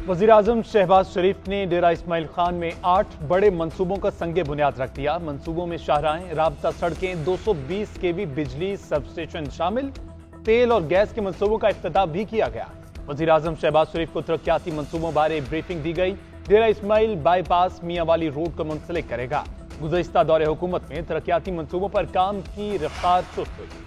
वज़ीर-ए-आज़म शहबाज शरीफ ने डेरा इस्माइल खान में 8 बड़े मंसूबों का संगे बुनियाद रख दिया। मंसूबों में शाहराहें, राबता सड़कें, 220 केवी बिजली सबस्टेशन शामिल। तेल और गैस के मंसूबों का इफ्तिताह भी किया गया। वज़ीर-ए-आज़म शहबाज शरीफ को तरक्याती मंसूबों बारे ब्रीफिंग दी गई। डेरा इस्माइल बाईपास मियांवाली रोड को मुंसलिक करेगा। गुज़श्ता दौरे हुकूमत में तरक्याती मंसूबों पर काम की रफ्तार सुस्त हुई।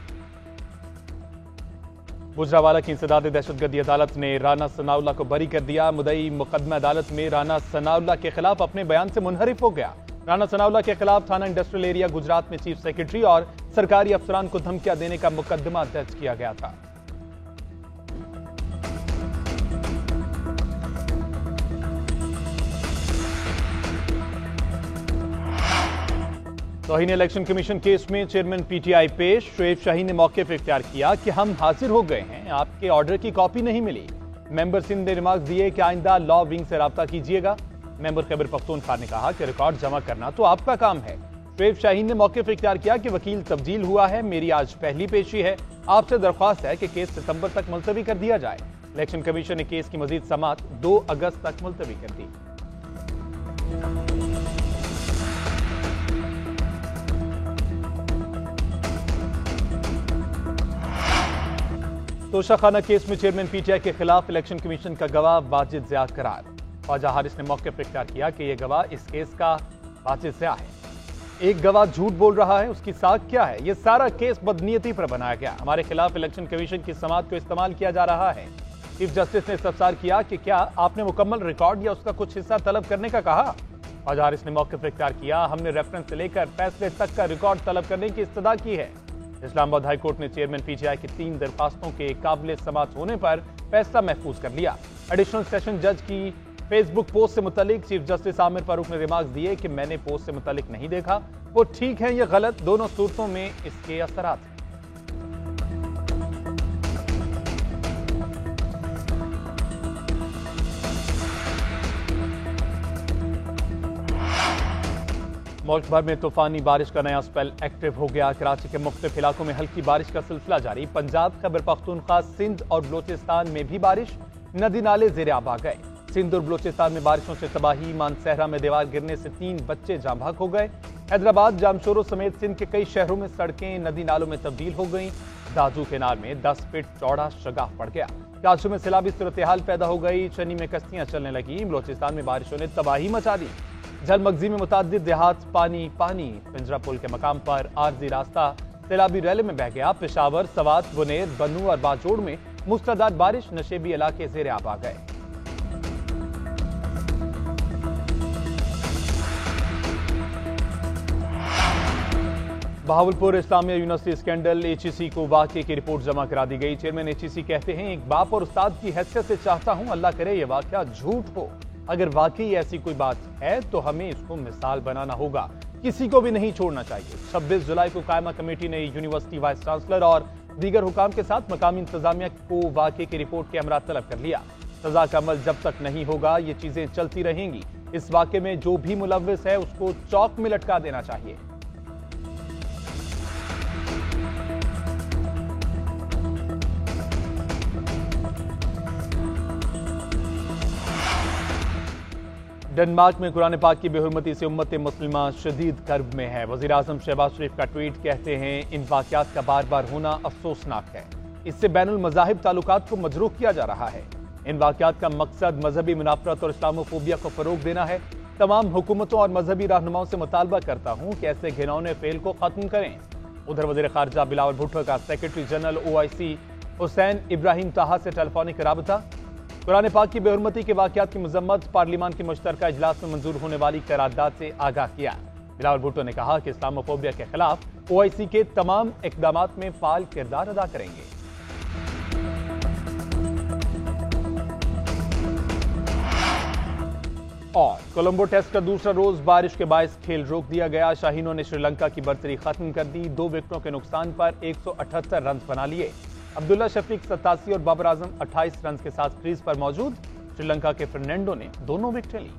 गुजरावाला की इंसदाद दहशतगर्दी अदालत ने राना सनाउल्लाह को बरी कर दिया। मुदई मुकदमा अदालत में राना सनाउल्लाह के खिलाफ अपने बयान से मुनहरिफ हो गया। राना सनाउल्लाह के खिलाफ थाना इंडस्ट्रियल एरिया गुजरात में चीफ सेक्रेटरी और सरकारी अफसरान को धमकियां देने का मुकदमा दर्ज किया गया था। तौहीन इलेक्शन कमीशन केस में चेयरमैन पीटीआई पेश। शोएब शाहीन ने मौक़िफ़ इख्तियार किया कि हम हाजिर हो गए हैं, आपके ऑर्डर की कॉपी नहीं मिली। मेंबर सिंध ने रिमार्क दिए कि आइंदा लॉ विंग से राब्ता कीजिएगा। मेंबर खैबर पख्तूनख्वा ने कहा कि रिकॉर्ड जमा करना तो आपका काम है। शोएब शाहीन ने मौक़िफ़ इख्तियार किया कि वकील तब्दील हुआ है, मेरी आज पहली पेशी है, आपसे दरख्वास्त है कि केस सितंबर तक मुलतवी कर दिया जाए। इलेक्शन कमीशन ने केस की मजीद समाअत 2 अगस्त तक मुलतवी कर दी। तोशाखाना केस में चेयरमैन पीटीआई के खिलाफ इलेक्शन कमीशन का गवाह वाजिद ज़िया करार। ख्वाजा हारिस ने मौक़िफ़ इख्तियार किया कि यह गवाह इस केस का वाजिद ज़िया है। एक गवाह झूठ बोल रहा है, उसकी साख क्या है? यह सारा केस बदनीयती पर बनाया गया। हमारे खिलाफ इलेक्शन कमीशन की समाअत को इस्तेमाल किया जा रहा है। चीफ जस्टिस ने इस्तफसार किया कि क्या आपने मुकम्मल रिकॉर्ड या उसका कुछ हिस्सा तलब करने का कहा? ख्वाजा हारिस ने मौक़िफ़ इख्तियार किया, हमने रेफरेंस से लेकर फैसले तक का रिकॉर्ड तलब करने की इस्तदा की है। इस्लामाबाद हाई कोर्ट ने चेयरमैन पीटीआई की 3 दरखास्तों के काबिल समाअत होने पर फैसला महफूज कर लिया। एडिशनल सेशन जज की फेसबुक पोस्ट से मुतल्लिक चीफ जस्टिस आमिर फारूक ने रिमार्क्स दिए कि मैंने पोस्ट से मुतल्लिक नहीं देखा, वो ठीक है या गलत, दोनों सूरतों में इसके असरात हैं। मुल्क भर में तूफानी बारिश का नया स्पेल एक्टिव हो गया। कराची के मुख्तलिफ इलाकों में हल्की बारिश का सिलसिला जारी। पंजाब, खैबर पख्तूनख्वा, सिंध और बलोचिस्तान में भी बारिश। नदी नाले ज़ेर आब आ गए। सिंध और बलोचिस्तान में बारिशों से तबाही। मानसहरा में दीवार गिरने से 3 बच्चे जाँ बहक हो गए। हैदराबाद, जामशोरो समेत सिंध के कई शहरों में सड़कें नदी नालों में तब्दील हो गई। दाजू केनाल में 10 फीट चौड़ा शगाफ पड़ गया। काशू में सैलाबी सूरत हाल पैदा हो गई। चनी में कश्तियां चलने लगी। बलोचिस्तान में बारिशों ने तबाही मचा दी। झलमगजी में मुतादिद देहात पानी पानी। पिंजरा पुल के मकाम पर आरजी रास्ता सैलाबी रैले में बह गया। पेशावर, सवात, बुनेर, बनू और बाजोड़ में मुसलाधार बारिश। नशेबी इलाके ज़ेर आब आ गए। Bahawalpur Islamia university scandal, HEC को वाकये की रिपोर्ट जमा करा दी गई। चेयरमैन एचईसी कहते हैं, एक बाप और उस्ताद की हैसियत से चाहता हूं अल्लाह करे ये वाकया झूठ हो। अगर वाकई ऐसी कोई बात है तो हमें इसको मिसाल बनाना होगा, किसी को भी नहीं छोड़ना चाहिए। 26 जुलाई को कायमा कमेटी ने यूनिवर्सिटी वाइस चांसलर और दीगर हुकाम के साथ मकामी इंतजामिया को वाकये की रिपोर्ट के हमरा तलब कर लिया। सजा का अमल जब तक नहीं होगा ये चीजें चलती रहेंगी। इस वाकये में जो भी मुलव्विस है उसको चौक में लटका देना चाहिए। डेनमार्क में कुरान पाक की बेहुरमती से उम्मत मुस्लिमा शदीद कर्ब में है। वज़ीर-ए-आज़म शहबाज शरीफ का ट्वीट, कहते हैं इन वाक़यात का बार बार होना अफसोसनाक है। इससे बैनुल मज़ाहिब ताल्लुकात को मजरूह किया जा रहा है। इन वाक़यात का मकसद मजहबी मुनाफरत और इस्लामोफोबिया को फ़रोग देना है। तमाम हुकूमतों और मजहबी रहनुमाओं से मुतालबा करता हूँ कि ऐसे घिनौने फेल को ख़त्म करें। उधर वज़ीर ख़ारजा बिलावल भुट्टो का secretary general OIC Hussain Ibrahim ताहा से टेलीफोनिक राबता। कुरान पाक की बेहुरमती के वाक़यात की मजम्मत। पार्लियामान के मुश्तरका इजलास में मंजूर होने वाली करारदाद से आगाह किया। बिलावल भुट्टो ने कहा कि इस्लामोफोबिया के खिलाफ OIC के तमाम इक़दामात में फ़ाल किरदार अदा करेंगे। और कोलंबो टेस्ट का दूसरा रोज बारिश के बायस खेल रोक दिया गया। शाहीनों ने श्रीलंका की बर्तरी खत्म कर दी। 2 विकेटों के नुकसान पर 178 रन बना लिए। अब्दुल्ला शफीक 87 और बाबर आजम 28 रन के साथ क्रीज पर मौजूद। श्रीलंका के फर्नांडो ने दोनों विकेटें ली।